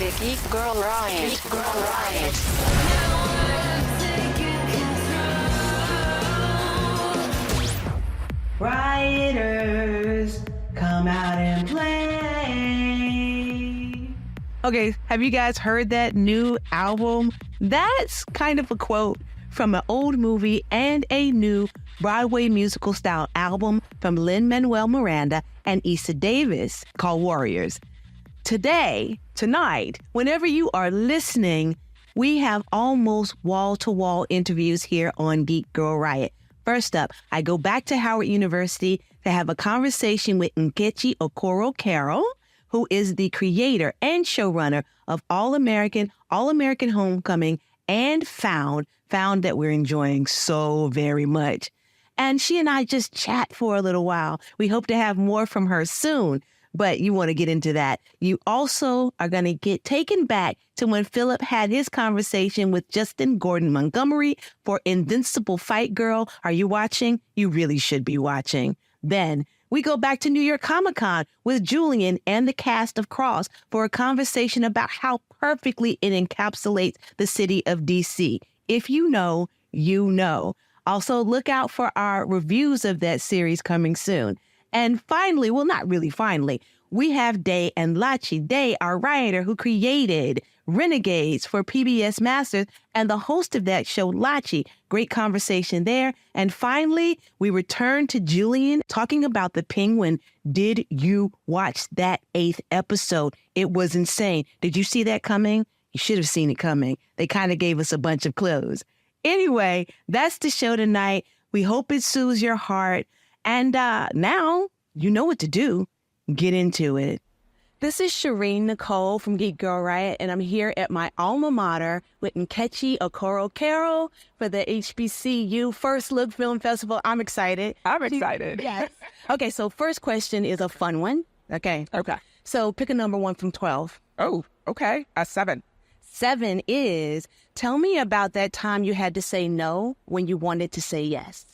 The Geek Girl Riot. Geek Girl Riot. Rioters, come out and play. Okay, have you guys heard that new album? That's kind of a quote from an old movie and a new Broadway musical style album from Lin-Manuel Miranda and Issa Davis called Warriors. Tonight, whenever you are listening, we have almost wall-to-wall interviews here on Geek Girl Riot. First up, I go back to Howard University to have a conversation with Nkechi Okoro Carroll, who is the creator and showrunner of All-American Homecoming, and Found that we're enjoying so very much. And she and I just chat for a little while. We hope to have more from her soon, but you want to get into that. You also are going to get taken back to when Philip had his conversation with Juston Gordon-Montgomery for Invincible Fight Girl. Are you watching? You really should be watching. Then we go back to New York Comic-Con with Julian and the cast of Cross for a conversation about how perfectly it encapsulates the city of DC. If you know, you know. Also, look out for our reviews of that series coming soon. And finally, well, not really finally, we have Day and Lachi. Day, our writer who created Renegades for PBS Masters and the host of that show, Lachi. Great conversation there. And finally, we return to Julian talking about The Penguin. Did you watch that 8th episode? It was insane. Did you see that coming? You should have seen it coming. They kind of gave us a bunch of clues. Anyway, that's the show tonight. We hope it soothes your heart. And now you know what to do. Get into it. This is Sherin Nicole from Geek Girl Riot, and I'm here at my alma mater with Nkechi Okoro Carroll for the HBCU First Look Film Festival. I'm excited. I'm excited. Yes. Okay, so first question is a fun one. Okay. So pick a number 1 from 12. Oh, okay. 7. 7 is, tell me about that time you had to say no when you wanted to say yes.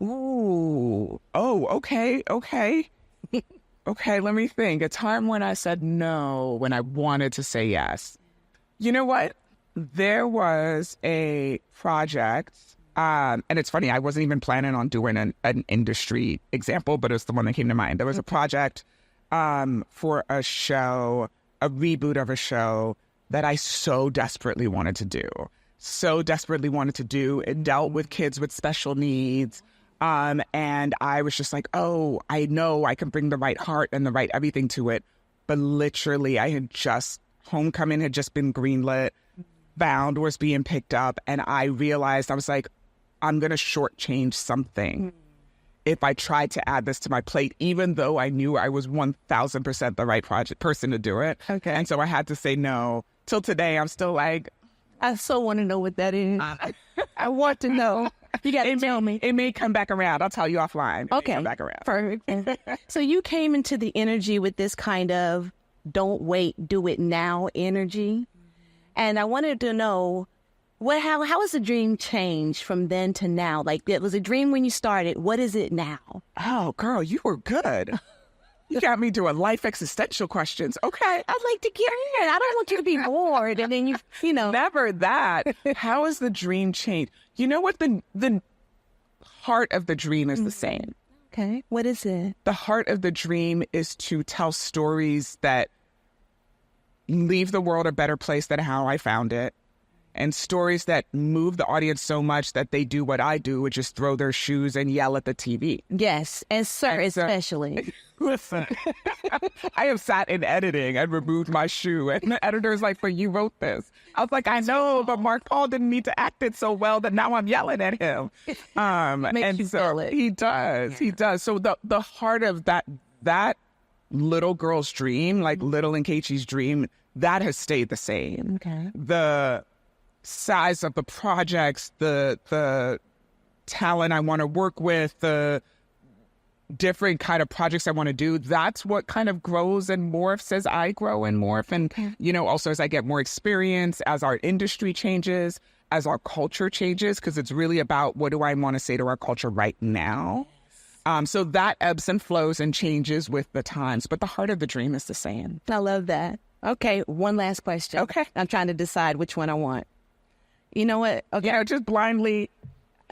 Ooh. Oh, okay. Okay, let me think. A time when I said no when I wanted to say yes. You know what? There was a project, and it's funny, I wasn't even planning on doing an industry example, but it's the one that came to mind. There was a project for a show, a reboot of a show that I so desperately wanted to do. It dealt with kids with special needs. And I was just like, oh, I know I can bring the right heart and the right everything to it. But literally, Homecoming had just been greenlit, Bound was being picked up. And I realized, I was like, I'm going to shortchange something if I tried to add this to my plate, even though I knew I was 1,000% the right person to do it. Okay. And so I had to say no. Till today, I'm still like, I so want to know what that is. I want to know. You got to tell me. It may come back around. I'll tell you offline. Okay. Come back around. Perfect. So you came into the energy with this kind of don't wait, do it now energy. And I wanted to know, how has the dream changed from then to now? Like, it was a dream when you started. What is it now? Oh, girl, you were good. You got me doing life existential questions. Okay. I'd like to get in. I don't want you to be bored. And then you know. Never that. How has the dream changed? You know what? The heart of the dream is the same. Okay. What is it? The heart of the dream is to tell stories that leave the world a better place than how I found it. And stories that move the audience so much that they do what I do, which is throw their shoes and yell at the TV. Yes, and sir, especially. Listen, I have sat in editing and removed my shoe, and the editor's like, but you wrote this. I was like, I know, but Mark Paul didn't need to act it so well that now I'm yelling at him. Makes you feel it. He does. So the heart of that little girl's dream, like little Nkechi's dream, that has stayed the same. Okay. The size of the projects, the talent I want to work with, the different kind of projects I want to do, that's what kind of grows and morphs as I grow and morph. And, also as I get more experience, as our industry changes, as our culture changes, because it's really about what do I want to say to our culture right now. So that ebbs and flows and changes with the times, but the heart of the dream is the same. I love that. Okay, one last question. Okay. I'm trying to decide which one I want. You know what? Okay. Yeah, just blindly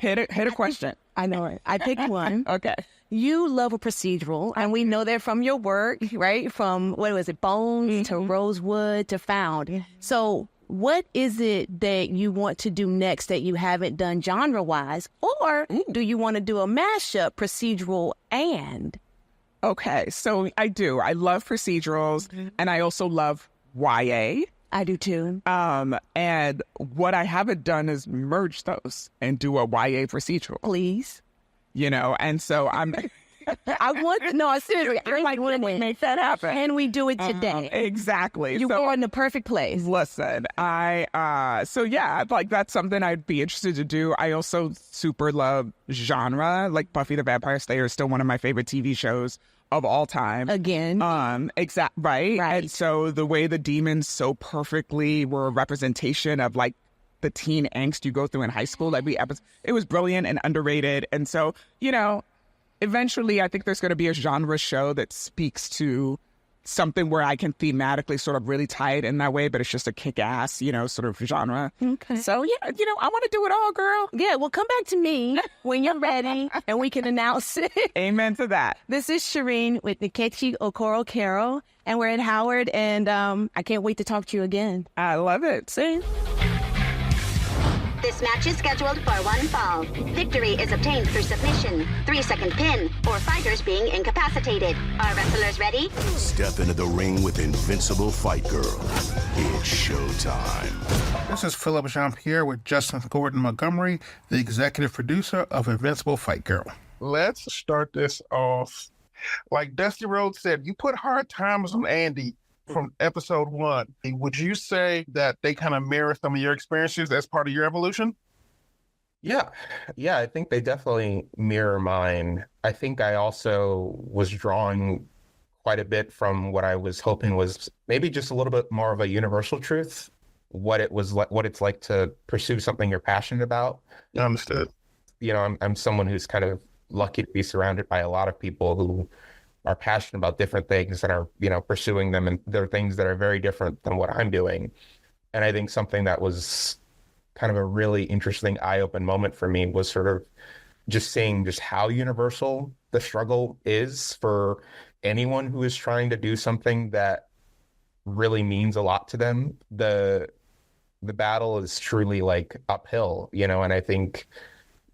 hit a question. I know it. I picked one. Okay. You love a procedural, and we know that from your work, right? From, what was it, Bones to Rosewood to Found. So what is it that you want to do next that you haven't done genre-wise? Or do you want to do a mashup, procedural and? Okay, so I do. I love procedurals, and I also love YA. I do too. And what I haven't done is merge those and do a YA procedural. Please. You know, and so I'm... I want to know. Seriously, I like when we make that happen. Can we do it today? Exactly. You are in the perfect place. Listen, so yeah, like that's something I'd be interested to do. I also super love genre. Like Buffy the Vampire Slayer is still one of my favorite TV shows of all time. Again. Right. And so the way the demons so perfectly were a representation of like the teen angst you go through in high school, every episode, it was brilliant and underrated. And so, you know, eventually, I think there's going to be a genre show that speaks to something where I can thematically sort of really tie it in that way, but it's just a kick-ass, you know, sort of genre. Okay. So, yeah, you know, I want to do it all, girl. Yeah, well, come back to me when you're ready and we can announce it. Amen to that. This is Sherin with Nkechi Okoro Carroll, and we're at Howard, and I can't wait to talk to you again. I love it. See? This match is scheduled for one fall. Victory is obtained through submission, 3-second pin, or fighters being incapacitated. Are wrestlers ready? Step into the ring with Invincible Fight Girl. It's showtime. This is Philip Jean-Pierre with Juston Gordon-Montgomery, the executive producer of Invincible Fight Girl. Let's start this off. Like Dusty Rhodes said, you put hard times on Andy from episode 1. Would you say that they kind of mirror some of your experiences as part of your evolution? Yeah, I think they definitely mirror mine. I think I also was drawing quite a bit from what I was hoping was maybe just a little bit more of a universal truth, what it's like to pursue something you're passionate about. Understood. You know, I'm someone who's kind of lucky to be surrounded by a lot of people who are passionate about different things and are, you know, pursuing them. And there are things that are very different than what I'm doing. And I think something that was kind of a really interesting eye-open moment for me was sort of just seeing just how universal the struggle is for anyone who is trying to do something that really means a lot to them. The battle is truly like uphill, you know, and I think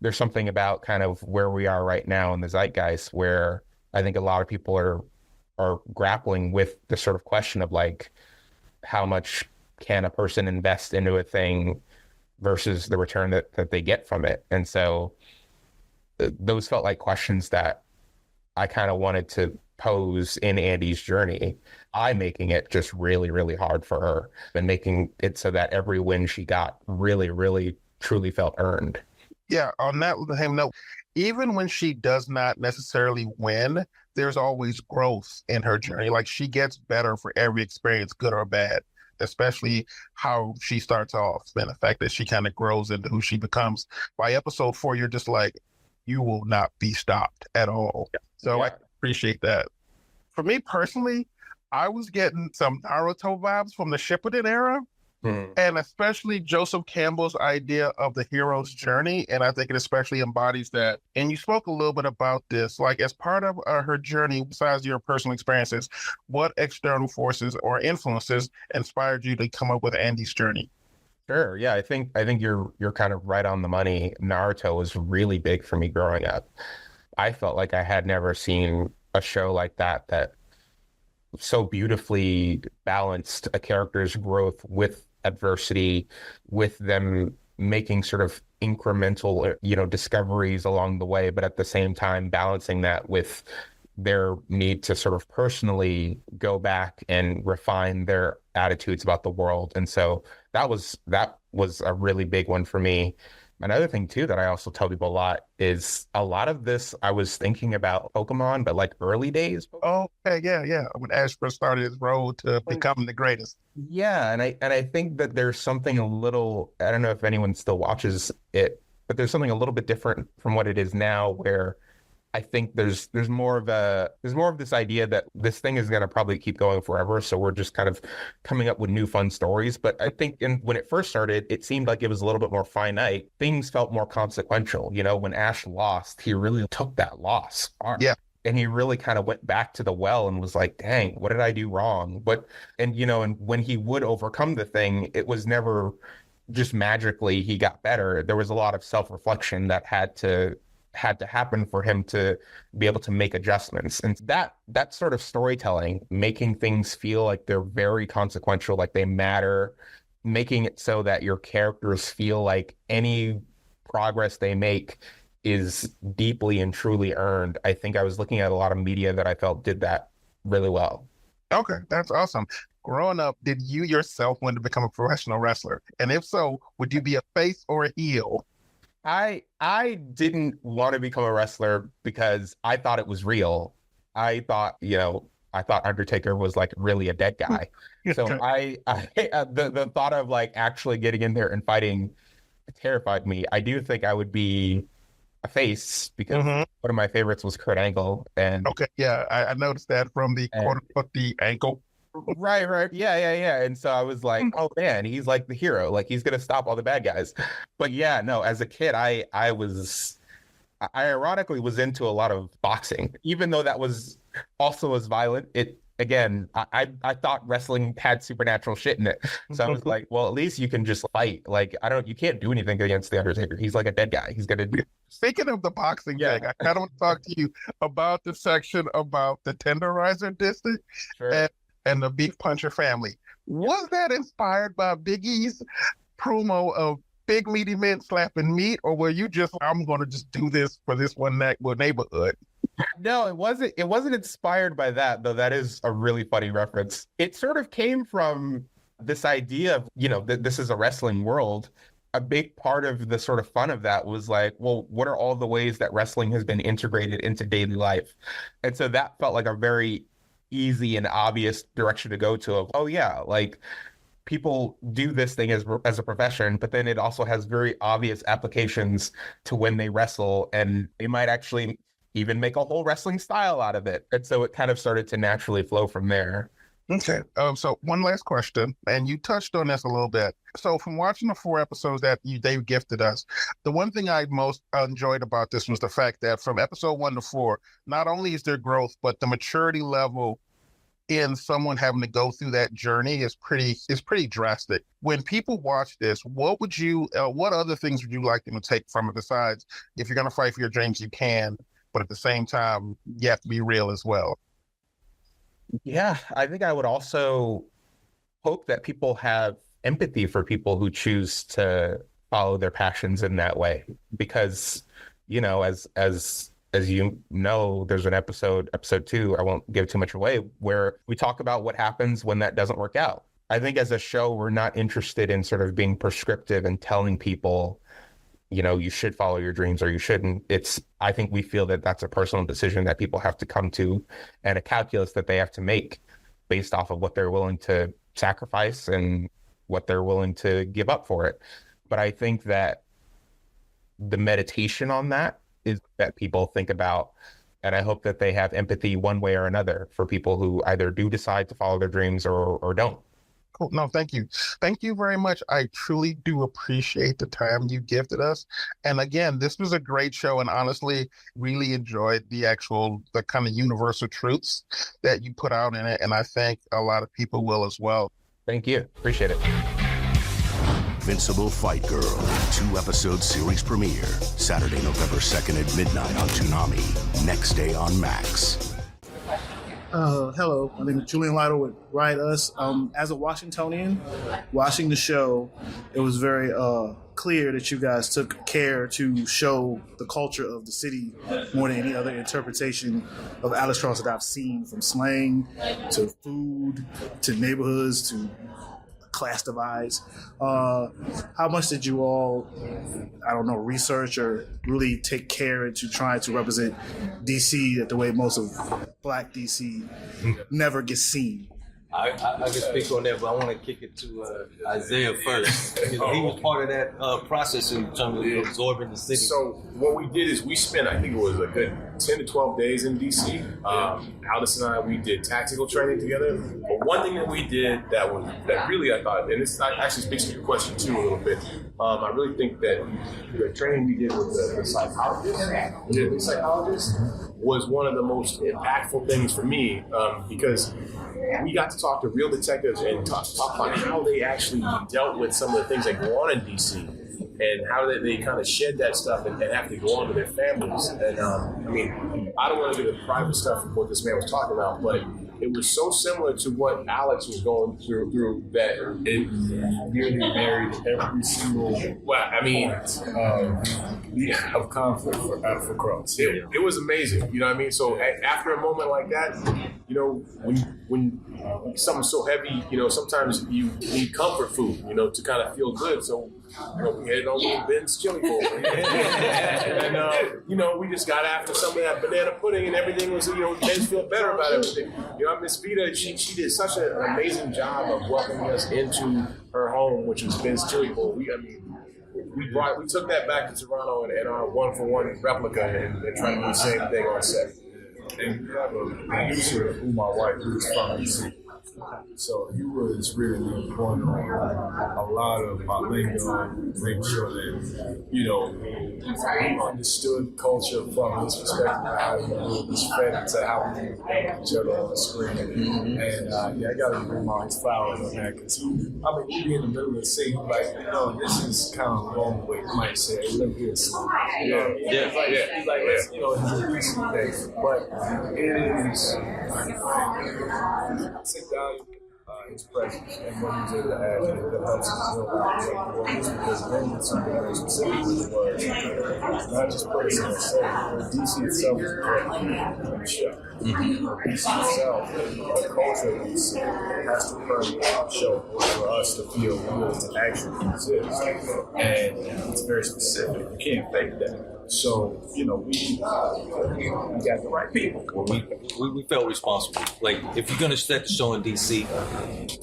there's something about kind of where we are right now in the zeitgeist where I think a lot of people are grappling with the sort of question of like, how much can a person invest into a thing versus the return that they get from it? And so those felt like questions that I kind of wanted to pose in Andy's journey. I'm making it just really, really hard for her and making it so that every win she got really, really, truly felt earned. Yeah, on that same note, even when she does not necessarily win, there's always growth in her journey. Like she gets better for every experience, good or bad, especially how she starts off and the fact that she kind of grows into who she becomes. By episode 4, you're just like, you will not be stopped at all. Yeah. So I appreciate that. For me personally, I was getting some Naruto vibes from the Shippuden era. And especially Joseph Campbell's idea of the hero's journey. And I think it especially embodies that. And you spoke a little bit about this, like as part of her journey, besides your personal experiences, what external forces or influences inspired you to come up with Andy's journey? Sure. Yeah, I think you're kind of right on the money. Naruto was really big for me growing up. I felt like I had never seen a show like that so beautifully balanced a character's growth with adversity, with them making sort of incremental, you know, discoveries along the way, but at the same time balancing that with their need to sort of personally go back and refine their attitudes about the world. And so that was a really big one for me. Another thing too that I also tell people a lot is a lot of this I was thinking about Pokemon, but like early days. Oh, yeah. When Ash first started his road to becoming the greatest. Yeah, and I think that there's something a little, I don't know if anyone still watches it, but there's something a little bit different from what it is now, where I think there's more of this idea that this thing is going to probably keep going forever. So we're just kind of coming up with new fun stories. But I think when it first started, it seemed like it was a little bit more finite. Things felt more consequential. You know, when Ash lost, he really took that loss hard. Yeah. And he really kind of went back to the well and was like, dang, what did I do wrong? And when he would overcome the thing, it was never just magically he got better. There was a lot of self-reflection that had to happen for him to be able to make adjustments. And that sort of storytelling, making things feel like they're very consequential, like they matter, making it so that your characters feel like any progress they make is deeply and truly earned. I think I was looking at a lot of media that I felt did that really well. Okay, that's awesome. Growing up, did you yourself want to become a professional wrestler? And if so, would you be a face or a heel? I didn't want to become a wrestler because I thought it was real. I thought Undertaker was like really a dead guy. So the thought of like actually getting in there and fighting terrified me. I do think I would be a face because one of my favorites was Kurt Angle. And okay, yeah, I noticed that from the quote unquote the ankle. Right. Yeah. And so I was like, oh man, he's like the hero. Like he's gonna stop all the bad guys. But yeah, no, as a kid, I ironically was into a lot of boxing, even though that was also as violent. I thought wrestling had supernatural shit in it. So I was like, well, at least you can just fight. Like you can't do anything against the Undertaker. He's like a dead guy. He's gonna do. Speaking of the boxing thing, I kind of want to talk to you about the section about the tenderizer district. Sure. And the Beef Puncher family. Was that inspired by Big E's promo of big meaty men slapping meat, or were you just, I'm going to just do this for this one neighborhood? No, it wasn't. It wasn't inspired by that, though. That is a really funny reference. It sort of came from this idea of, that this is a wrestling world. A big part of the sort of fun of that was like, well, what are all the ways that wrestling has been integrated into daily life? And so that felt like a very easy and obvious direction to go to of, oh yeah, like people do this thing as a profession, but then it also has very obvious applications to when they wrestle, and they might actually even make a whole wrestling style out of it. And so it kind of started to naturally flow from there. Okay. So one last question, and you touched on this a little bit. So from watching the 4 episodes that they gifted us, the one thing I most enjoyed about this was the fact that from episode 1 to 4, not only is there growth, but the maturity level in someone having to go through that journey is pretty drastic. When people watch this, what other things would you like them to take from it besides, if you're going to fight for your dreams, you can, but at the same time, you have to be real as well? Yeah, I think I would also hope that people have empathy for people who choose to follow their passions in that way. Because, as you know, there's an episode 2, I won't give too much away, where we talk about what happens when that doesn't work out. I think as a show, we're not interested in sort of being prescriptive and telling people, you should follow your dreams or you shouldn't. I think we feel that that's a personal decision that people have to come to, and a calculus that they have to make based off of what they're willing to sacrifice and what they're willing to give up for it. But I think that the meditation on that is that people think about, and I hope that they have empathy one way or another for people who either do decide to follow their dreams or don't. Cool. No, thank you. Thank you very much. I truly do appreciate the time you gifted us. And again, this was a great show, and honestly, really enjoyed the kind of universal truths that you put out in it. And I think a lot of people will as well. Thank you. Appreciate it. Invincible Fight Girl, 2-episode series premiere, Saturday, November 2nd at midnight on Toonami, next day on Max. Hello, my name is Julian Lytle with Riot Us. As a Washingtonian, watching the show, it was very clear that you guys took care to show the culture of the city more than any other interpretation of Alice Charles that I've seen, from slang to food to neighborhoods to class divides. How much did you all, research or really take care into trying to represent DC the way most of Black DC never gets seen? I can speak on that, but I want to kick it to Isaiah first. He was part of that process in terms of absorbing the city. So what we did is we spent, I think it was a good 10 to 12 days in DC. Alice and I, we did tactical training together. But one thing that we did that really I thought, and this actually speaks to your question too a little bit. I really think that the training we did with the psychologist, was one of the most impactful things for me because we got to talk to real detectives and talk about how they actually dealt with some of the things that go on in DC and how they kind of shed that stuff and have to go on to their families. And I mean, I don't want to do the private stuff of what this man was talking about, but it was so similar to what Alex was going through that it nearly married every single, of conflict for Crows. It was amazing, you know what I mean? So after a moment like that, you know, when something's so heavy, you know, sometimes you need comfort food, you know, to kind of feel good. So, you know, we headed over to Ben's Chili Bowl. And, you know, we just got after some of that banana pudding and everything was, you know, made us feel better about everything. You know, Miss Vita, she did such an amazing job of welcoming us into her home, which was Ben's Chili Bowl. We took that back to Toronto and our one-for-one replica and tried to do the same thing on set. And we have a producer, Umar White, who's from DC. So he was really important on a lot of our lingo, making sure that, you know, he understood culture from his perspective, how he was fed into how we help each other on the screen. And I got to give him all his flowers on that because, we be in the middle of the scene, like, this is kind of wrong way. You might say, hey, look here, son. He's like, let's, it's a decent thing. But it is, sit down. His presence and what he's able to add that helps us build because then something very specific was not just put us in a setting, but DC itself is a the show. DC itself, the culture of DC has to permeate the show for us to feel real to actually exist. And it's very specific. You can't fake that. So, we got the right people. We felt responsible. Like, if you're going to set the show in DC,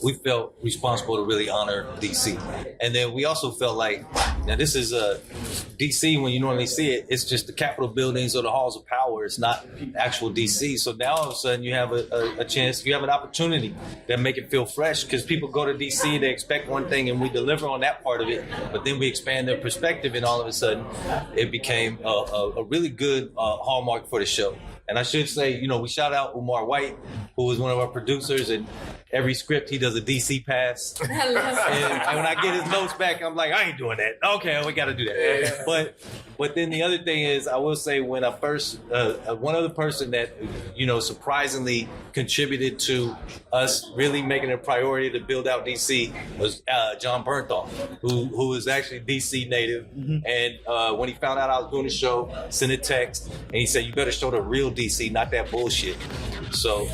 we felt responsible to really honor DC. And then we also felt like, now this is DC, when you normally see it, it's just the Capitol buildings or the halls of power. It's not actual DC. So now all of a sudden you have a chance, you have an opportunity that make it feel fresh because people go to DC, they expect one thing and we deliver on that part of it, but then we expand their perspective and all of a sudden it became a really good hallmark for the show. And I should say, we shout out Umar White, who was one of our producers, and every script he does a DC pass. And when I get his notes back, I'm like, I ain't doing that. Okay, we got to do that. But then the other thing is, I will say when I first, one other person that, surprisingly contributed to us really making it a priority to build out DC was John Bernthal, who is actually DC native. And when he found out I was doing the show, sent a text, and he said, you better show the real DC, not that bullshit. So...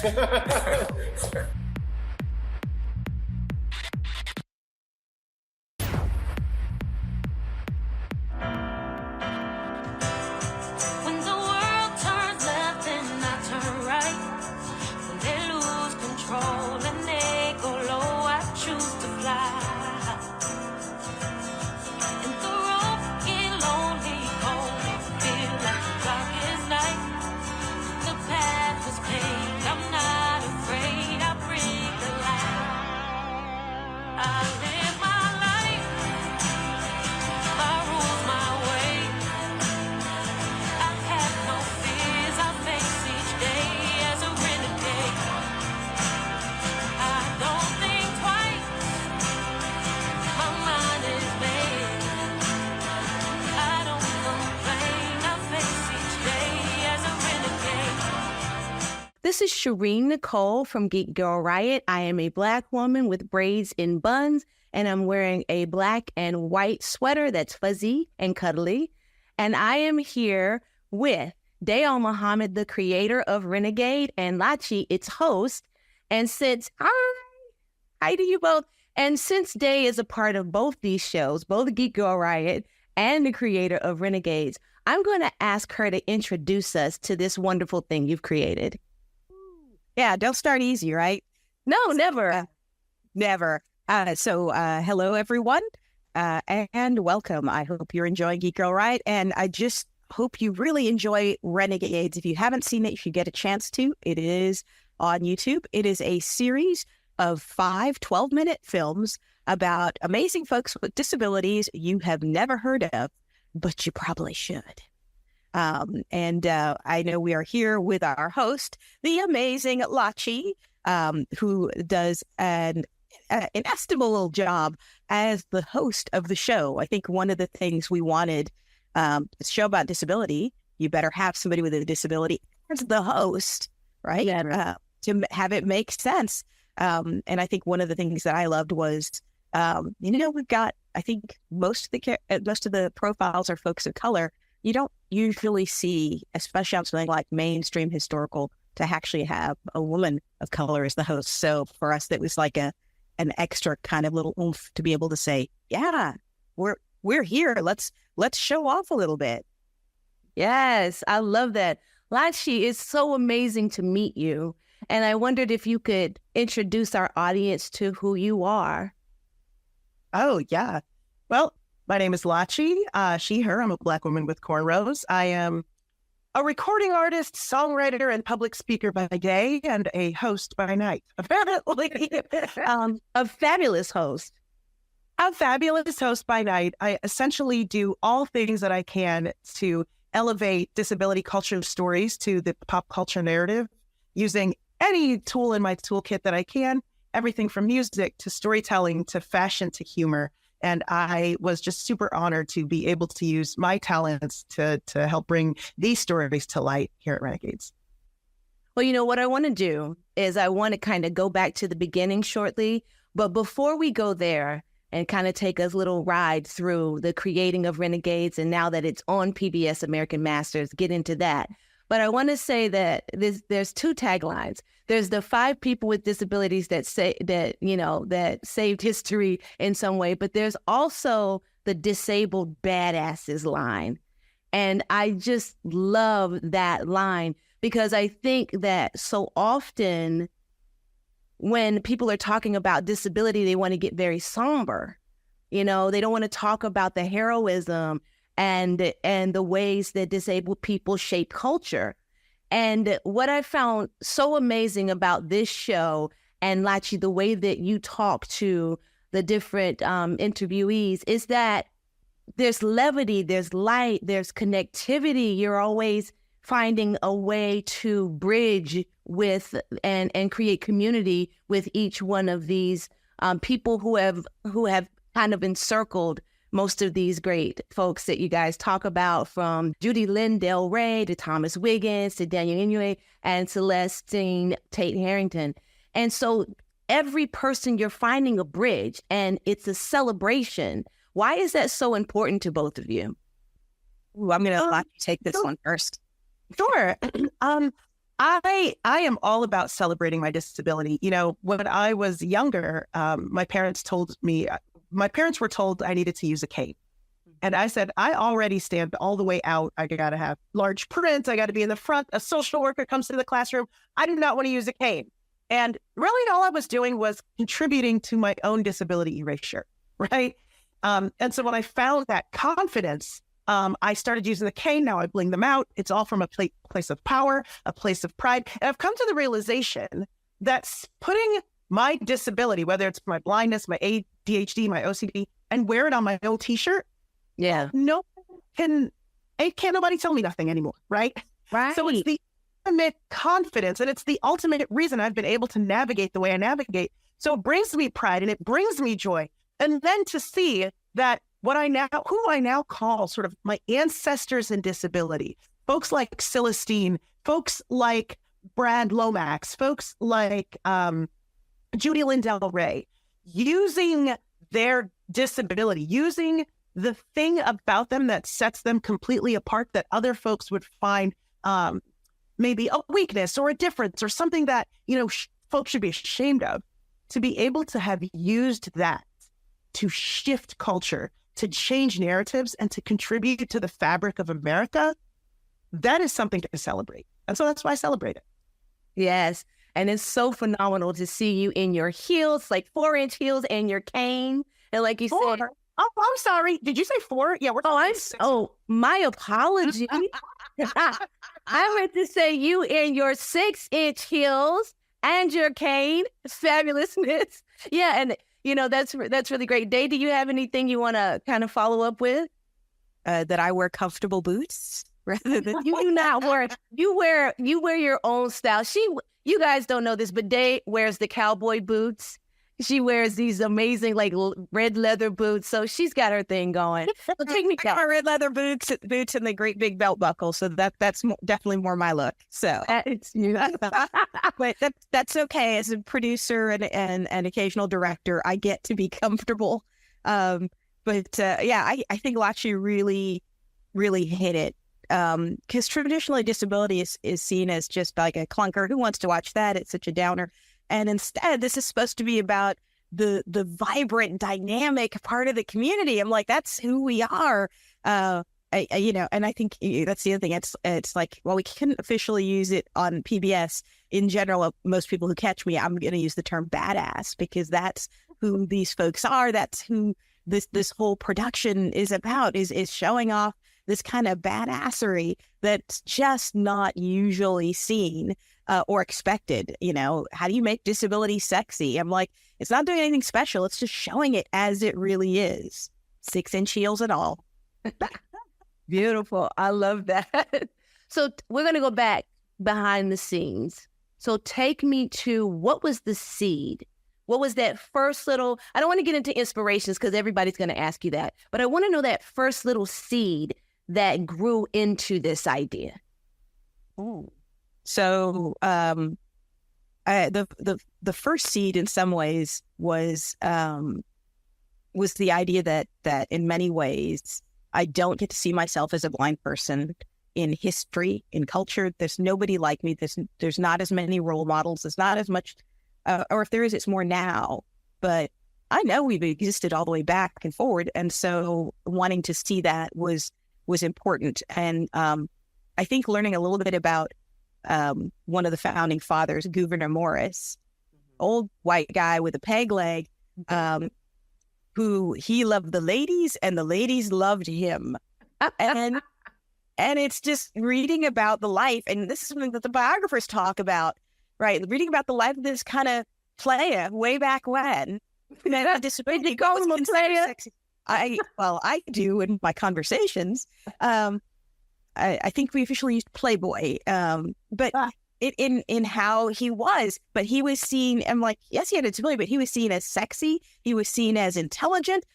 This is Sherin Nicole from Geek Girl Riot. I am a Black woman with braids in buns, and I'm wearing a black and white sweater that's fuzzy and cuddly. And I am here with Al-Mohamed, the creator of Renegade, and Lachi, its host. And since, hi to you both. And since Day is a part of both these shows, both Geek Girl Riot and the creator of Renegades, I'm going to ask her to introduce us to this wonderful thing you've created. Yeah, don't start easy, right? No, never. Never. Hello, everyone, and welcome. I hope you're enjoying Geek Girl Riot. And I just hope you really enjoy Renegades. If you haven't seen it, if you get a chance to, it is on YouTube. It is a series of 5 12-minute films about amazing folks with disabilities you have never heard of, but you probably should. I know we are here with our host, the amazing Lachi, who does an inestimable job as the host of the show. I think one of the things we wanted, a show about disability, you better have somebody with a disability as the host, right? To have it make sense. And I think one of the things that I loved was, we've got, I think most of the profiles are folks of color. You don't usually see, especially on something like mainstream historical, to actually have a woman of color as the host. So for us, that was like an extra kind of little oomph to be able to say, yeah, we're here. Let's show off a little bit. Yes, I love that. Lachi, it's so amazing to meet you. And I wondered if you could introduce our audience to who you are. Oh, yeah. Well, my name is Lachi, she, her. I'm a Black woman with cornrows. I am a recording artist, songwriter, and public speaker by day, and a host by night. Apparently, a fabulous host. A fabulous host by night. I essentially do all things that I can to elevate disability culture stories to the pop culture narrative using any tool in my toolkit that I can, everything from music to storytelling to fashion to humor. And I was just super honored to be able to use my talents to help bring these stories to light here at Renegades. Well, what I want to do is I want to kind of go back to the beginning shortly. But before we go there and kind of take a little ride through the creating of Renegades, and now that it's on PBS American Masters, get into that. But I want to say that there's 2 taglines. There's the 5 people with disabilities that saved history in some way, but there's also the disabled badasses line. And I just love that line because I think that so often when people are talking about disability, they want to get very somber. They don't want to talk about the heroism and the ways that disabled people shape culture. And what I found so amazing about this show, and Lachi, the way that you talk to the different interviewees, is that there's levity, there's light, there's connectivity. You're always finding a way to bridge with and create community with each one of these people who have kind of encircled most of these great folks that you guys talk about, from Judy Lynn Del Rey to Thomas Wiggins to Daniel Inouye and Celestine Tate Harrington. And so every person, you're finding a bridge and it's a celebration. Why is that so important to both of you? Ooh, I'm going to let you take this one first. Sure. I am all about celebrating my disability. When I was younger, my parents were told I needed to use a cane. And I said, I already stand all the way out. I got to have large print. I got to be in the front. A social worker comes to the classroom. I do not want to use a cane. And really all I was doing was contributing to my own disability erasure, right? And so when I found that confidence, I started using the cane. Now I bling them out. It's all from a place of power, a place of pride. And I've come to the realization that putting my disability, whether it's my blindness, my ADHD, my OCD, and wear it on my own T-shirt, can't nobody tell me nothing anymore, right? Right. So it's the ultimate confidence, and it's the ultimate reason I've been able to navigate the way I navigate. So it brings me pride and it brings me joy. And then to see that who I now call sort of my ancestors in disability, folks like Celestine, folks like Brad Lomax, folks like Judy Lynn Del Rey, using their disability, using the thing about them that sets them completely apart that other folks would find maybe a weakness or a difference or something that, folks should be ashamed of, to be able to have used that to shift culture, to change narratives, and to contribute to the fabric of America, that is something to celebrate. And so that's why I celebrate it. Yes. And it's so phenomenal to see you in your heels, like 4-inch heels, and your cane. And like you said, Oh, I'm sorry. Did you say 4? Yeah, we're talking 6. My apology. I meant to say you in your 6-inch heels and your cane. Fabulousness. Yeah, and that's really great. Day, do you have anything you want to kind of follow up with? That I wear comfortable boots rather than You do not wear. You wear your own style. You guys don't know this, but Day wears the cowboy boots. She wears these amazing red leather boots, so she's got her thing going. So take me my red leather boots and the great big belt buckle. So that's definitely more my look. So but that's okay. As a producer and occasional director, I get to be comfortable. I think Lachi really, really hit it. Because traditionally disability is seen as just like a clunker. Who wants to watch that? It's such a downer. And instead, this is supposed to be about the vibrant, dynamic part of the community. I'm like, that's who we are. And I think that's the other thing. It's like, well, we couldn't officially use it on PBS. In general, most people who catch me, I'm going to use the term badass because that's who these folks are. That's who this whole production is about, is showing off this kind of badassery that's just not usually seen or expected. How do you make disability sexy? I'm like, it's not doing anything special. It's just showing it as it really is. 6-inch heels and all. Beautiful. I love that. So we're going to go back behind the scenes. So take me to, what was the seed? What was that first little, I don't want to get into inspirations because everybody's going to ask you that, but I want to know that first little seed that grew into this idea. Ooh. So the first seed in some ways was the idea that in many ways I don't get to see myself as a blind person in history, in culture. There's nobody like me. There's not as many role models. There's not as much, or if there is, it's more now. But I know we've existed all the way back and forward, and so wanting to see that was important. And I think learning a little bit about one of the founding fathers, Gouverneur Morris, old white guy with a peg leg, who he loved the ladies and the ladies loved him. And it's just reading about the life, and this is something that the biographers talk about, right? Reading about the life of this kind of player way back when. Disability goes on player. I do in my conversations. I think we officially used Playboy, but in how he was. But he was seen, I'm like, yes, he had a disability, but he was seen as sexy. He was seen as intelligent.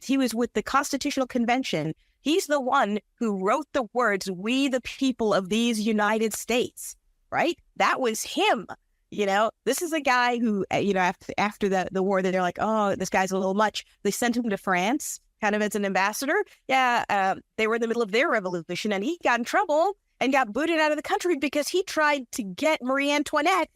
He was with the Constitutional Convention. He's the one who wrote the words, "We the people of these United States," right? That was him. This is a guy who, after the war, they're like, oh, this guy's a little much. They sent him to France kind of as an ambassador. Yeah, they were in the middle of their revolution, and he got in trouble and got booted out of the country because he tried to get Marie Antoinette,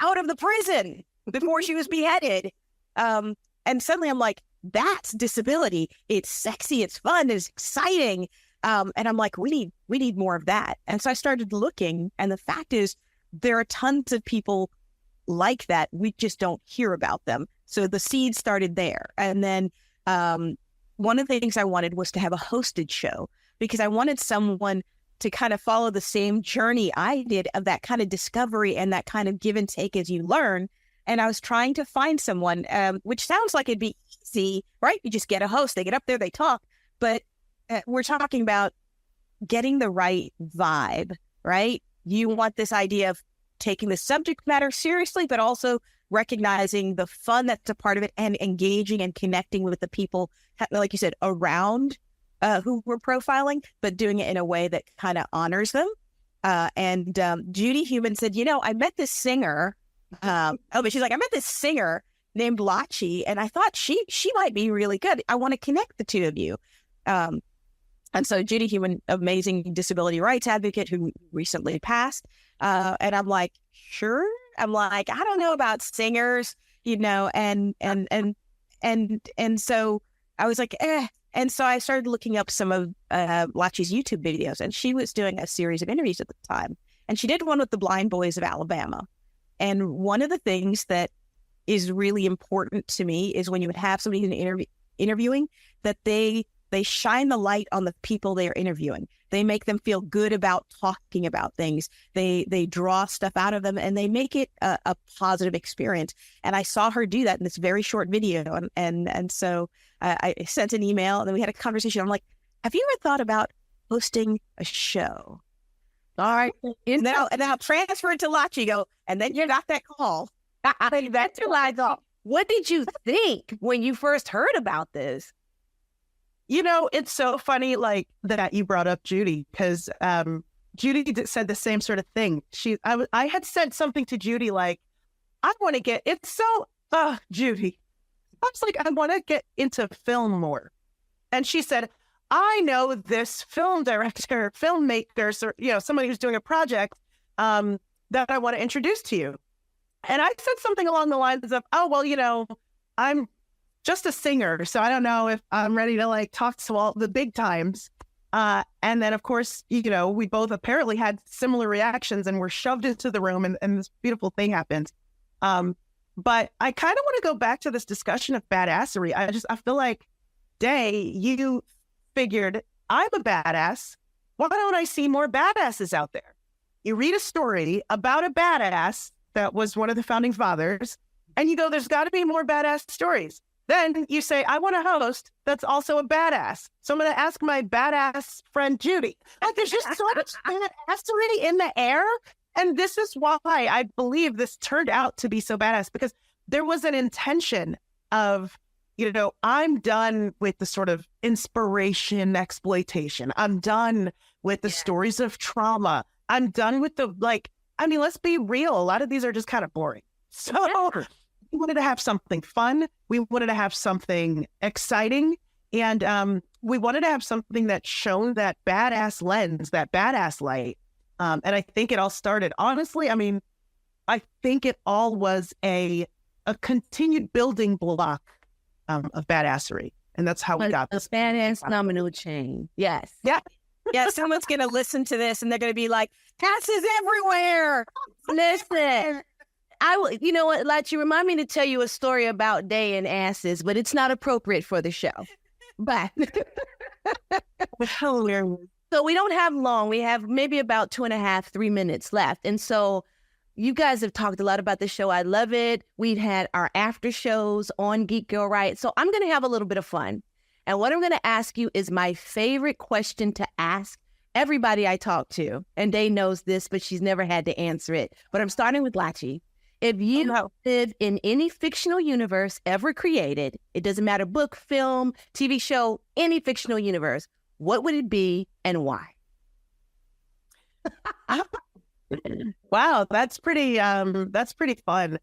out of the prison before she was beheaded. And suddenly I'm like, that's disability. It's sexy. It's fun. It's exciting. And I'm like, we need more of that. And so I started looking, and the fact is, there are tons of people like that. We just don't hear about them. So the seed started there. And then one of the things I wanted was to have a hosted show, because I wanted someone to kind of follow the same journey I did of that kind of discovery and that kind of give and take as you learn. And I was trying to find someone, which sounds like it'd be easy, right? You just get a host, they get up there, they talk. But we're talking about getting the right vibe, right? You want this idea of taking the subject matter seriously, but also recognizing the fun that's a part of it and engaging and connecting with the people, like you said, around who we're profiling, but doing it in a way that kind of honors them. And Judy Human said, I met this singer. But she's like, I met this singer named Lachi, and I thought she might be really good. I want to connect the two of you. And so Judy Human, amazing disability rights advocate who recently passed. And I'm like, sure. I'm like, I don't know about singers, and so I was like, eh. And so I started looking up some of Lachi's YouTube videos, and she was doing a series of interviews at the time. And she did one with the Blind Boys of Alabama. And one of the things that is really important to me is when you would have somebody in an interview, interviewing, that they shine the light on the people they are interviewing. They make them feel good about talking about things. They draw stuff out of them, and they make it a positive experience. And I saw her do that in this very short video. And so I sent an email, and then we had a conversation. I'm like, have you ever thought about hosting a show? All right. And then I'll transfer it to Lachi, and then you got that call. That's what I thought. What did you think when you first heard about this? You know, it's so funny, like, that you brought up Judy, because Judy said the same sort of thing. I had said something to Judy like, I want to get, it's so, Judy. I was like, I want to get into film more. And she said, I know this film director, filmmakers, or, you know, somebody who's doing a project that I want to introduce to you. And I said something along the lines of, oh, well, you know, I'm just a singer, so I don't know if I'm ready to like talk to all the big times. And then, of course, you know, we both apparently had similar reactions and were shoved into the room, and this beautiful thing happened. But I kind of want to go back to this discussion of badassery. I feel like, Day, you figured I'm a badass. Why don't I see more badasses out there? You read a story about a badass that was one of the founding fathers, and you go, there's got to be more badass stories. Then you say, I want a host that's also a badass. So I'm going to ask my badass friend, Judy. Like, there's just so much badassery in the air. And this is why I believe this turned out to be so badass, because there was an intention of, you know, I'm done with the sort of inspiration exploitation. I'm done with the stories of trauma. I'm done with the, like, I mean, let's be real. A lot of these are just kind of boring. So we wanted to have something fun. We wanted to have something exciting. And we wanted to have something that shone that badass lens, that badass light. And I think it all started, honestly, I mean, I think it all was a continued building block of badassery. And that's how we got this. Badass domino chain. Yes. Yeah. Yeah, someone's going to listen to this and they're going to be like, asses everywhere. Listen, you know what, Lachi, remind me to tell you a story about Day and asses, but it's not appropriate for the show. But so we don't have long. We have maybe about 2.5, 3 minutes left. And so you guys have talked a lot about the show. I love it. We've had our after shows on Geek Girl Riot. So I'm going to have a little bit of fun. And what I'm going to ask you is my favorite question to ask everybody I talk to. And Day knows this, but she's never had to answer it. But I'm starting with Lachi. If you live in any fictional universe ever created, it doesn't matter, book, film, TV show, any fictional universe, what would it be and why? Wow, that's pretty fun.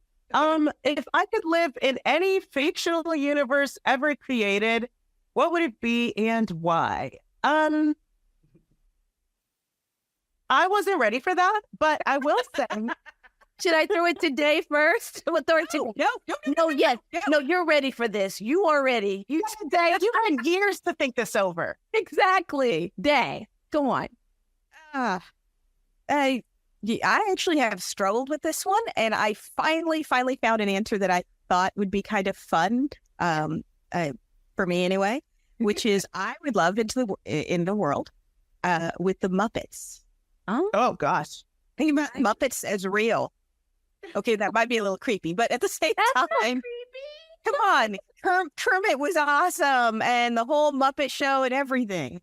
If I could live in any fictional universe ever created, what would it be and why? I wasn't ready for that, but I will say. Should I throw it to Day first? We'll throw it to No, you're ready for this. You are ready. You had years to think this over. Exactly. Day, go on. I actually have struggled with this one, and I finally found an answer that I thought would be kind of fun, for me anyway, which is I would love in the world with the Muppets. Oh gosh. Think about Muppets as real. Okay, that might be a little creepy, but at the same time, come on, Kermit was awesome, and the whole Muppet Show and everything.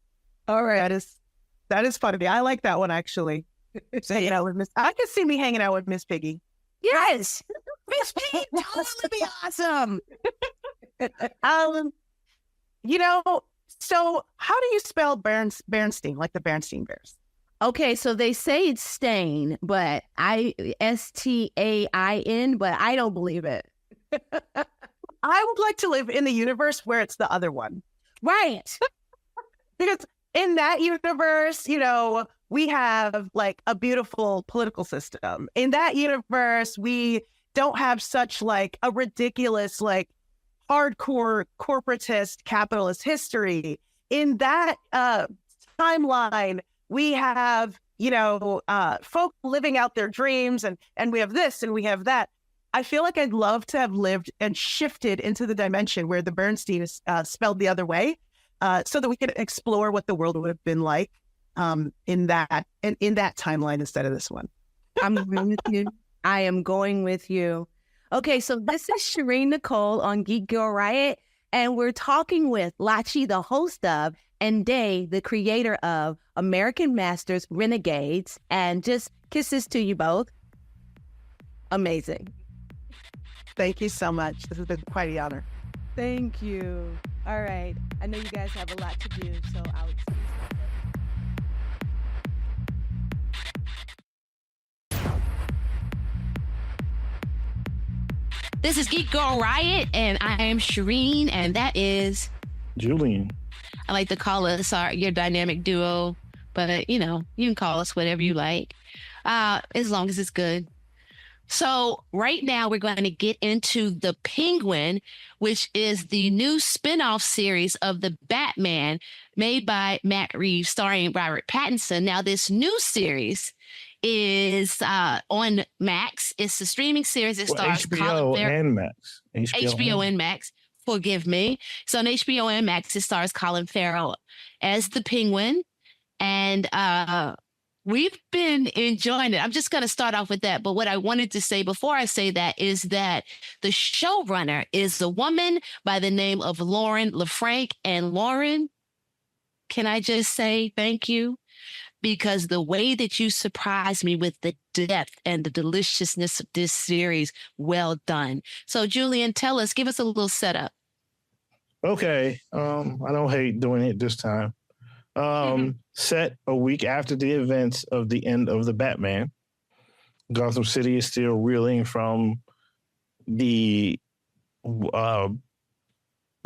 All right, that is funny. I like that one actually. Hanging out with Miss. I could see me hanging out with Miss Piggy. Yes, Miss Piggy would totally be awesome. You know, so how do you spell Bernstein, like the Bernstein Bears? Okay, so they say it's stain, but Stain, but I don't believe it. I would like to live in the universe where it's the other one. Right. Because in that universe, you know, we have like a beautiful political system. In that universe, we don't have such like a ridiculous, like hardcore corporatist capitalist history. In that timeline, we have, you know, folk living out their dreams, and we have this and we have that. I feel like I'd love to have lived and shifted into the dimension where the Bernstein is spelled the other way, so that we could explore what the world would have been like in that timeline instead of this one. I'm going with you. I am going with you. Okay, so this is Sherin Nicole on Geek Girl Riot, and we're talking with Lachi, the host of, and Day, the creator of American Masters Renegades, and just kisses to you both. Amazing. Thank you so much. This has been quite an honor. Thank you. All right. I know you guys have a lot to do, so I'll This is Geek Girl Riot, and I am Sherin, and that is Julian. I like to call us your dynamic duo, but you can call us whatever you like, as long as it's good. So right now we're going to get into The Penguin, which is the new spinoff series of the Batman made by Matt Reeves, starring Robert Pattinson. Now this new series is on Max. It's a streaming series that stars HBO and Max. HBO and Max. Forgive me. So on HBO and Max, it stars Colin Farrell as the Penguin, and we've been enjoying it. I'm just going to start off with that. But what I wanted to say before I say that is that the showrunner is a woman by the name of Lauren LaFranc. And Lauren, can I just say thank you? Because the way that you surprised me with the depth and the deliciousness of this series, well done. So Julian, give us a little setup. Okay. I don't hate doing it this time. Set a week after the events of the end of the Batman. Gotham City is still reeling from the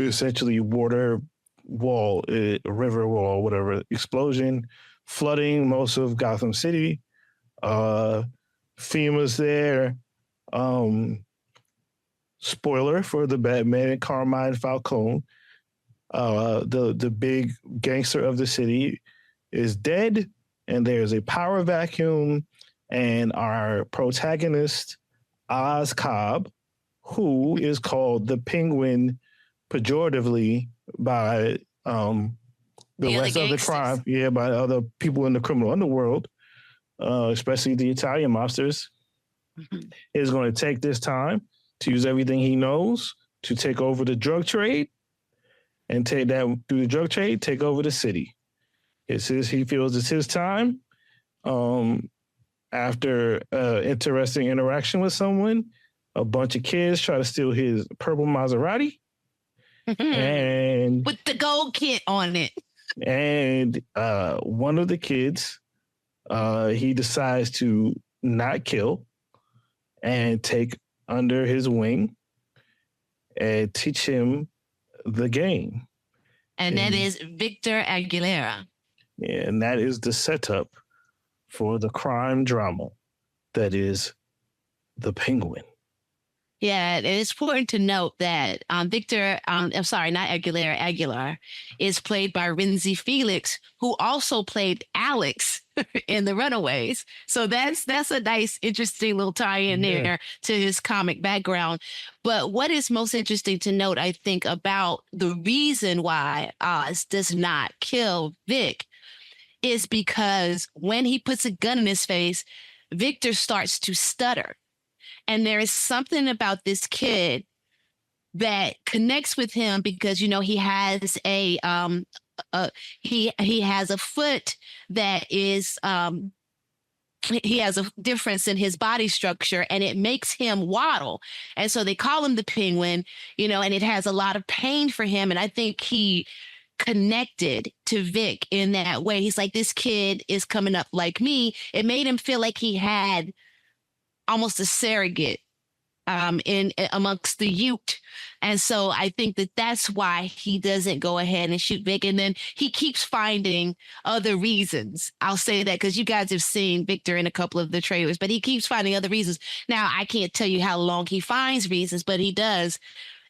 essentially water wall, river wall, whatever, explosion, flooding most of Gotham City. FEMA's there. Spoiler for the Batman and Carmine Falcone. The big gangster of the city is dead, and there's a power vacuum, and our protagonist, Oz Cobb, who is called the Penguin pejoratively by the rest of the crime, by other people in the criminal underworld, especially the Italian mobsters, is going to take this time to use everything he knows to take over the drug trade, and take that through the drug trade, take over the city. He feels it's his time. After interesting interaction with someone, a bunch of kids try to steal his purple Maserati. And with the gold kit on it. And one of the kids, he decides to not kill and take under his wing and teach him the game. And that is Victor Aguilera. Yeah, and that is the setup for the crime drama that is The Penguin. Yeah, it's important to note that Victor, I'm sorry, not Aguilera, Aguilar, is played by Renzi Felix, who also played Alex in The Runaways. So that's a nice, interesting little tie-in there to his comic background. But what is most interesting to note, I think, about the reason why Oz does not kill Vic is because when he puts a gun in his face, Victor starts to stutter. And there is something about this kid that connects with him because, he has he has a foot that is, he has a difference in his body structure, and it makes him waddle. And so they call him the Penguin, and it has a lot of pain for him. And I think he connected to Vic in that way. He's like, this kid is coming up like me. It made him feel like he had almost a surrogate in amongst the Ute. And so I think that's why he doesn't go ahead and shoot Vic. And then he keeps finding other reasons. I'll say that because you guys have seen Victor in a couple of the trailers, but he keeps finding other reasons. Now, I can't tell you how long he finds reasons, but he does.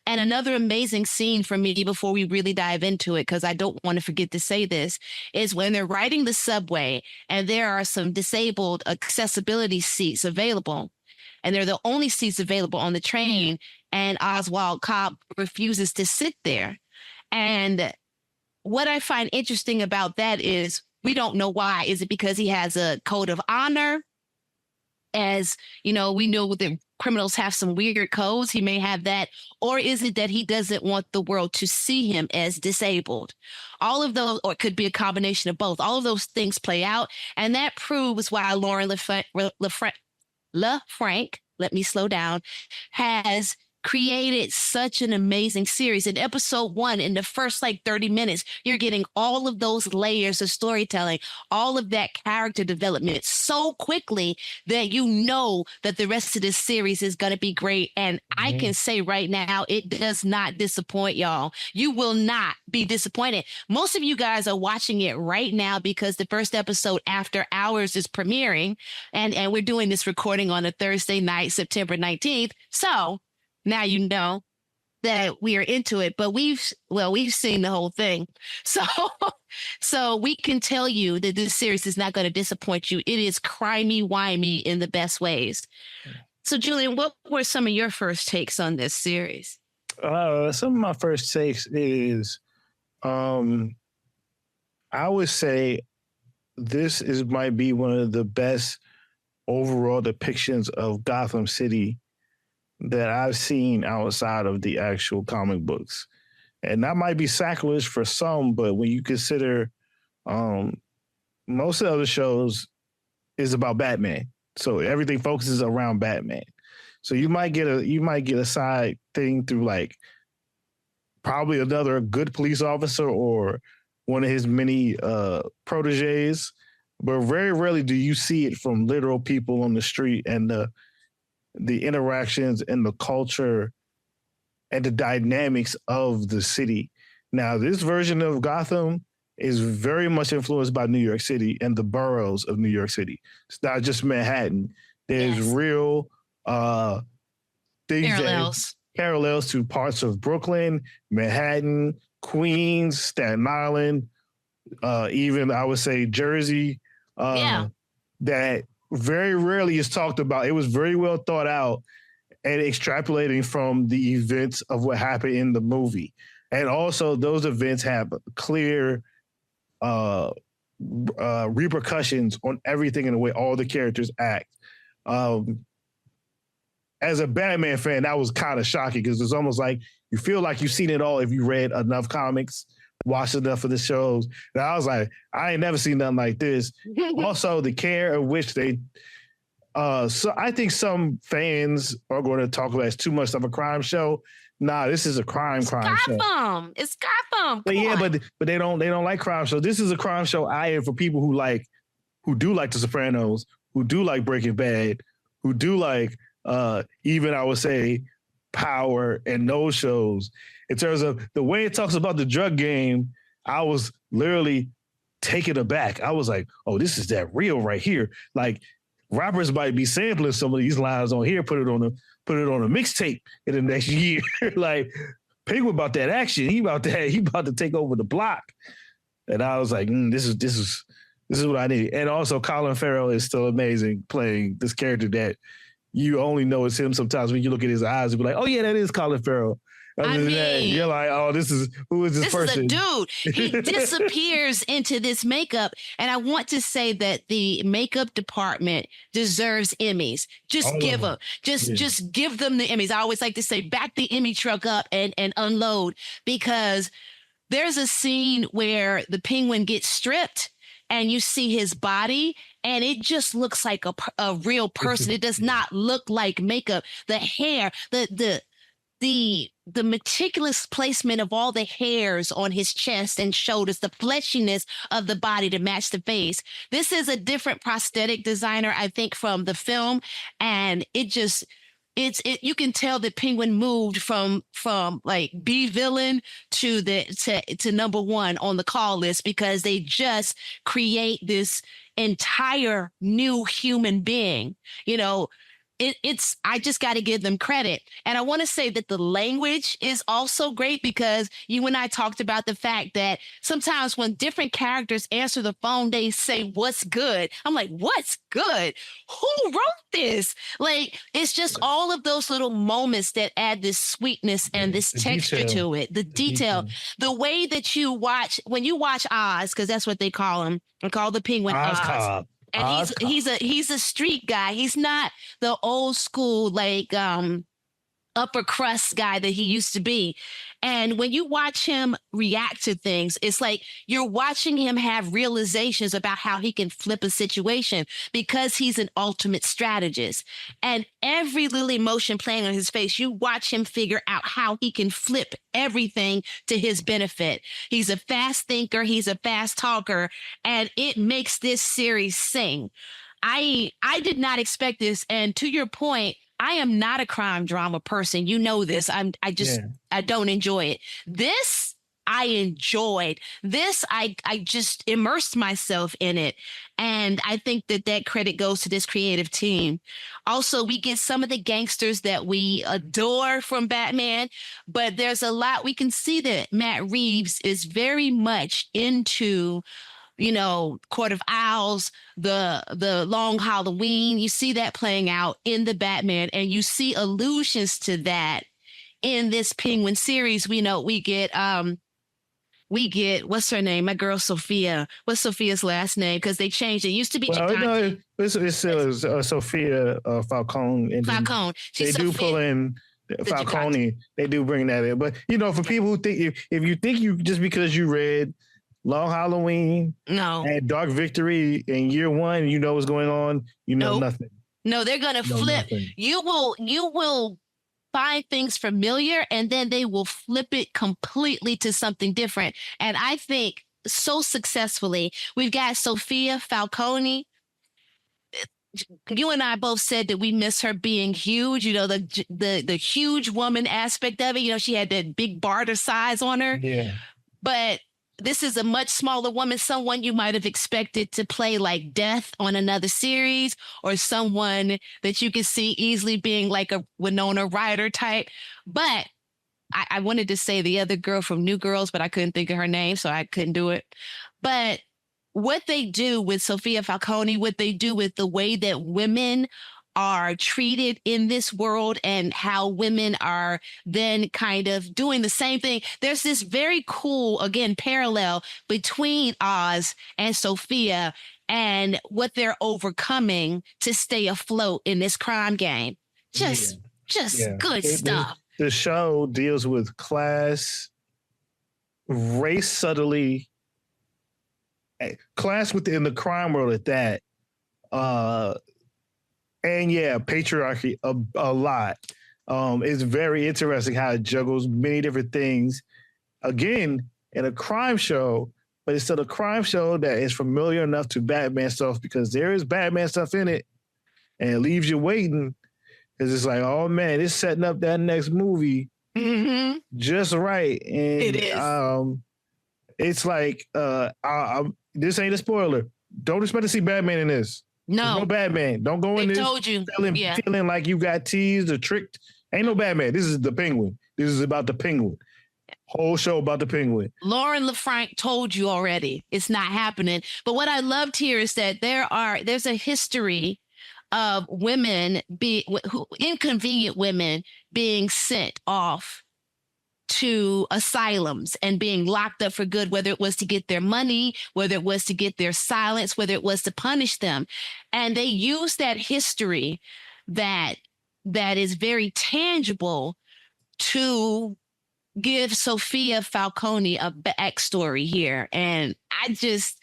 And another amazing scene for me before we really dive into it, because I don't want to forget to say this, is when they're riding the subway and there are some disabled accessibility seats available. and they're the only seats available on the train. And Oswald Cobb refuses to sit there. And what I find interesting about that is we don't know why. Is it because he has a code of honor? As you know, we know that criminals have some weird codes. He may have that. Or is it that he doesn't want the world to see him as disabled? All of those, or it could be a combination of both. All of those things play out. And that proves why Lauren LaFranc, let me slow down, has created such an amazing series. In episode 1, in the first 30 minutes, you're getting all of those layers of storytelling, all of that character development so quickly that you know that the rest of this series is going to be great. And I can say right now, it does not disappoint, y'all. You will not be disappointed. Most of you guys are watching it right now because the first episode After Hours is premiering, and we're doing this recording on a Thursday night, September 19th. So now you know that we are into it, but we've seen the whole thing. So we can tell you that this series is not going to disappoint you. It is crimey-wimey in the best ways. So Julian, what were some of your first takes on this series? Some of my first takes is, I would say might be one of the best overall depictions of Gotham City that I've seen outside of the actual comic books. And that might be sacrilege for some, but when you consider most of the other shows is about Batman. So everything focuses around Batman. So you might get a side thing through probably another good police officer or one of his many proteges, but very rarely do you see it from literal people on the street and the interactions and the culture and the dynamics of the city. Now, this version of Gotham is very much influenced by New York City and the boroughs of New York City. It's not just Manhattan. There's real things parallels to parts of Brooklyn, Manhattan, Queens, Staten Island, even I would say Jersey, that very rarely is talked about. It was very well thought out and extrapolating from the events of what happened in the movie. And also those events have clear repercussions on everything in the way all the characters act. As a Batman fan, that was kind of shocking because it's almost like you feel like you've seen it all if you read enough comics, watched enough of the shows. And I was like, I ain't never seen nothing like this. Also, the care of which they, so I think some fans are going to talk about it's too much of a crime show. Nah, this is a crime show. It's Gotham. But but they don't like crime shows. This is a crime show I am for people who do like The Sopranos, who do like Breaking Bad, who do like even I would say Power and those shows. In terms of the way it talks about the drug game, I was literally taken aback. I was like, oh, this is that real right here. Like rappers might be sampling some of these lines on here, put it on a mixtape in the next year. Like Penguin about that action. He about to take over the block. And I was like, this is what I need. And also Colin Farrell is still amazing playing this character that you only know it's him sometimes when you look at his eyes and be like, oh yeah, that is Colin Farrell. You're like, oh, who is this person? This is a dude. He disappears into this makeup. And I want to say that the makeup department deserves Emmys. Just give them the Emmys. I always like to say, back the Emmy truck up and unload, because there's a scene where the Penguin gets stripped and you see his body and it just looks like a real person. It does not look like makeup. The hair, the meticulous placement of all the hairs on his chest and shoulders, the fleshiness of the body to match the face. This is a different prosthetic designer, I think, from the film. And you can tell that Penguin moved from like B villain to number one on the call list, because they just create this entire new human being. You know, it's I just got to give them credit. And I want to say that the language is also great because you and I talked about the fact that sometimes when different characters answer the phone, they say, "What's good?" I'm like, "What's good? Who wrote this?" Like, it's just all of those little moments that add this sweetness and this texture to it. The detail, the way that you watch, when you watch Oz, because that's what they call him. They call the penguin Oz. And he's a street guy. He's not the old school like upper crust guy that he used to be. And when you watch him react to things, it's like you're watching him have realizations about how he can flip a situation because he's an ultimate strategist. And every little emotion playing on his face, you watch him figure out how he can flip everything to his benefit. He's a fast thinker. He's a fast talker. And it makes this series sing. I did not expect this. And to your point, I am not a crime drama person. You know this. I don't enjoy it. This I enjoyed. This I just immersed myself in it. And I think that credit goes to this creative team. Also, we get some of the gangsters that we adore from Batman, but there's a lot we can see that Matt Reeves is very much into, Court of Owls, the Long Halloween. You see that playing out in the Batman, and you see allusions to that in this Penguin series. We get what's her name? My girl Sophia. What's Sophia's last name? Because they changed it. Used to be it's Sophia Falcone. And Falcone. They do pull in Falcone. They do bring that in. But for people who think if you think you just because you read Long Halloween, and Dark Victory in year one, you know what's going on. You know nothing. No, they're gonna flip. Nothing. You will find things familiar, and then they will flip it completely to something different. And I think so successfully. We've got Sophia Falcone. You and I both said that we miss her being huge. The huge woman aspect of it. She had that big barter size on her. Yeah, but this is a much smaller woman, someone you might have expected to play like Death on another series, or someone that you could see easily being like a Winona Ryder type. But I wanted to say the other girl from New Girls, but I couldn't think of her name, so I couldn't do it. But what they do with Sophia Falcone, what they do with the way that women are treated in this world and how women are then kind of doing the same thing. There's this very cool, again, parallel between Oz and Sophia and what they're overcoming to stay afloat in this crime game. Just good stuff. The show deals with class, race subtly, class within the crime world at that. And patriarchy a lot. It's very interesting how it juggles many different things. Again, in a crime show, but it's still a crime show that is familiar enough to Batman stuff because there is Batman stuff in it, and it leaves you waiting because it's like, oh man, it's setting up that next movie just right. And it is. It's like this ain't a spoiler. Don't expect to see Batman in this. No Batman. Don't go in this feeling like you got teased or tricked. Ain't no Batman. This is the Penguin. This is about the Penguin. Whole show about the Penguin. Lauren LaFranc told you already. It's not happening. But what I loved here is that there's a history of women inconvenient women being sent off to asylums and being locked up for good, whether it was to get their money, whether it was to get their silence, whether it was to punish them. And they use that history that is very tangible to give Sophia Falcone a backstory here. And I just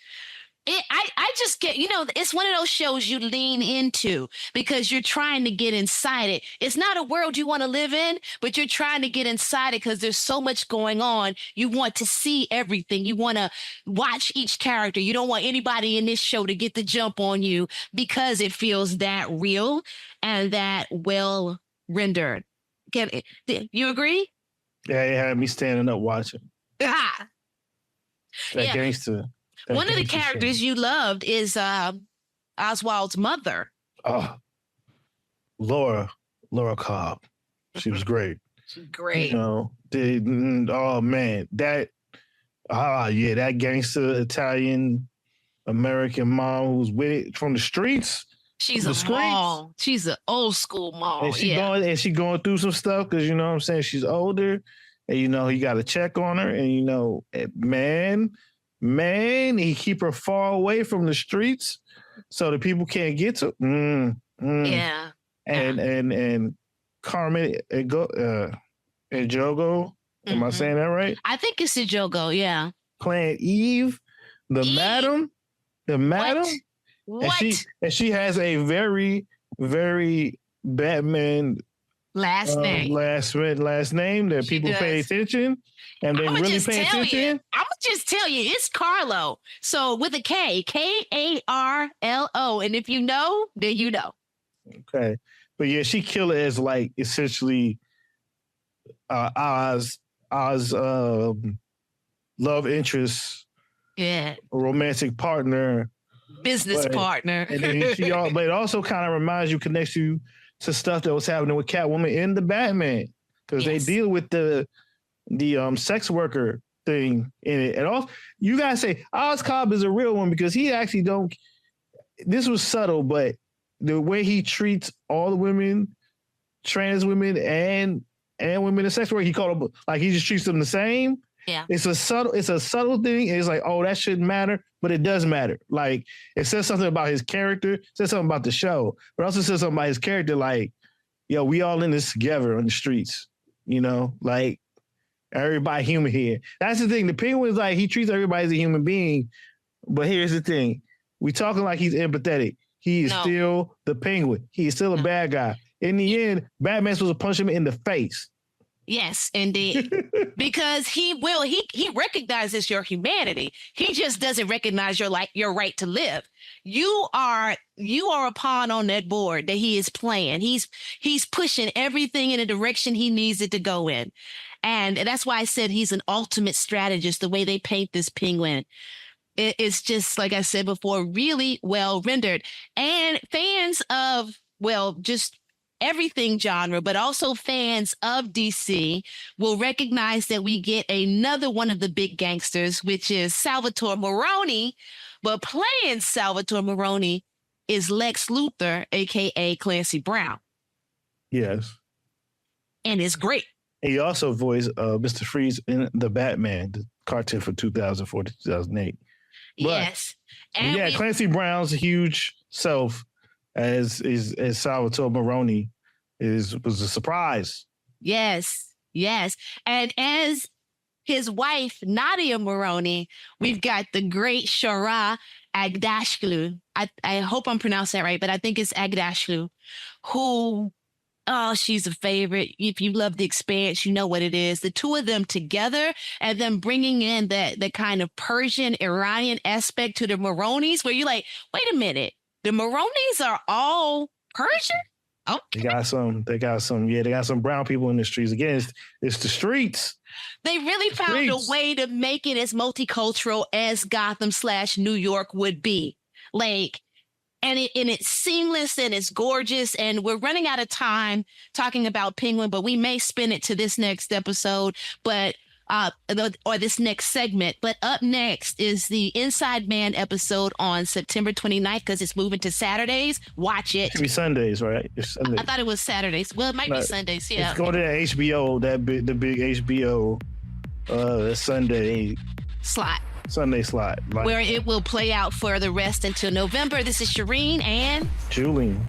get, it's one of those shows you lean into because you're trying to get inside it. It's not a world you want to live in, but you're trying to get inside it because there's so much going on. You want to see everything. You want to watch each character. You don't want anybody in this show to get the jump on you because it feels that real and that well rendered. You agree? Yeah, it had me standing up watching. Ah. That gangster. One of the characters you loved is Oswald's mother. Oh, Laura Cobb. She was great. Great. You know, oh man, that gangster Italian American mom who's with it from the streets. She's a mom. She's an old school mom. And she going through some stuff because you know what I'm saying, she's older, and you know, he got to check on her, and you know, man, he keep her far away from the streets so the people can't get to. Yeah. And Carmen Ejogo, am I saying that right? I think it's Ejogo, yeah. Playing Eve, the madam. What? And she has a very, very Batman last name that people pay attention, and they really pay attention. I'm gonna just tell you, it's Carlo. So with a K, Karlo, and if you know, then you know. Okay, but yeah, she killed it as like essentially Oz love interest, romantic partner. Business partner. And then but it also kind of reminds you, connects you to stuff that was happening with Catwoman in the Batman, because they deal with the sex worker thing in it. And also, you gotta say Oz Cobb is a real one, because he actually don't. This was subtle, but the way he treats all the women, trans women and women in sex work, he called them like he just treats them the same. Yeah. It's a subtle thing. It's like, oh, that shouldn't matter, but it does matter. Like, it says something about his character, it says something about the show, but also says something about his character, like, yo, we all in this together on the streets, you know, like everybody human here. That's the thing. The Penguin is like, he treats everybody as a human being, but here's the thing. We talking like he's empathetic. He is still the Penguin. He is still a bad guy. In the end, Batman's supposed to punch him in the face. Yes, indeed. Because he recognizes your humanity. He just doesn't recognize your right to live. You are a pawn on that board that he is playing. He's pushing everything in the direction he needs it to go in. And that's why I said he's an ultimate strategist, the way they paint this Penguin. It's just, like I said before, really well rendered. And fans of, just everything genre, but also fans of DC will recognize that we get another one of the big gangsters, which is Salvatore Maroni. But playing Salvatore Maroni is Lex Luthor, aka Clancy Brown. Yes. And it's great. And he also voiced Mr. Freeze in The Batman, the cartoon from 2004 to 2008. Yes. And Clancy Brown's huge self as Salvatore Maroni was a surprise. Yes. And as his wife, Nadia Maroni, we've got the great Shara Agdashlu. I hope I'm pronouncing that right, but I think it's Agdashlu, who, she's a favorite. If you love The Expanse, you know what it is. The two of them together, and then bringing in the kind of Persian, Iranian aspect to the Maronis, where you're like, wait a minute, the Maronis are all Persian? Oh, they got some brown people in the streets. Again, it's the streets. They really found a way to make it as multicultural as Gotham/New York would be. Like, and it's seamless and it's gorgeous. And we're running out of time talking about Penguin, but we may spin it to this next episode, or this next segment. But up next is the Inside Man episode on September 29th, because it's moving to Saturdays. Watch it. It should be Sundays, right? It's Sundays. I thought it was Saturdays. Well, it might be Sundays, yeah. It's going to the HBO, the big HBO Sunday slot. Where it will play out for the rest until November. This is Sherin and Julian.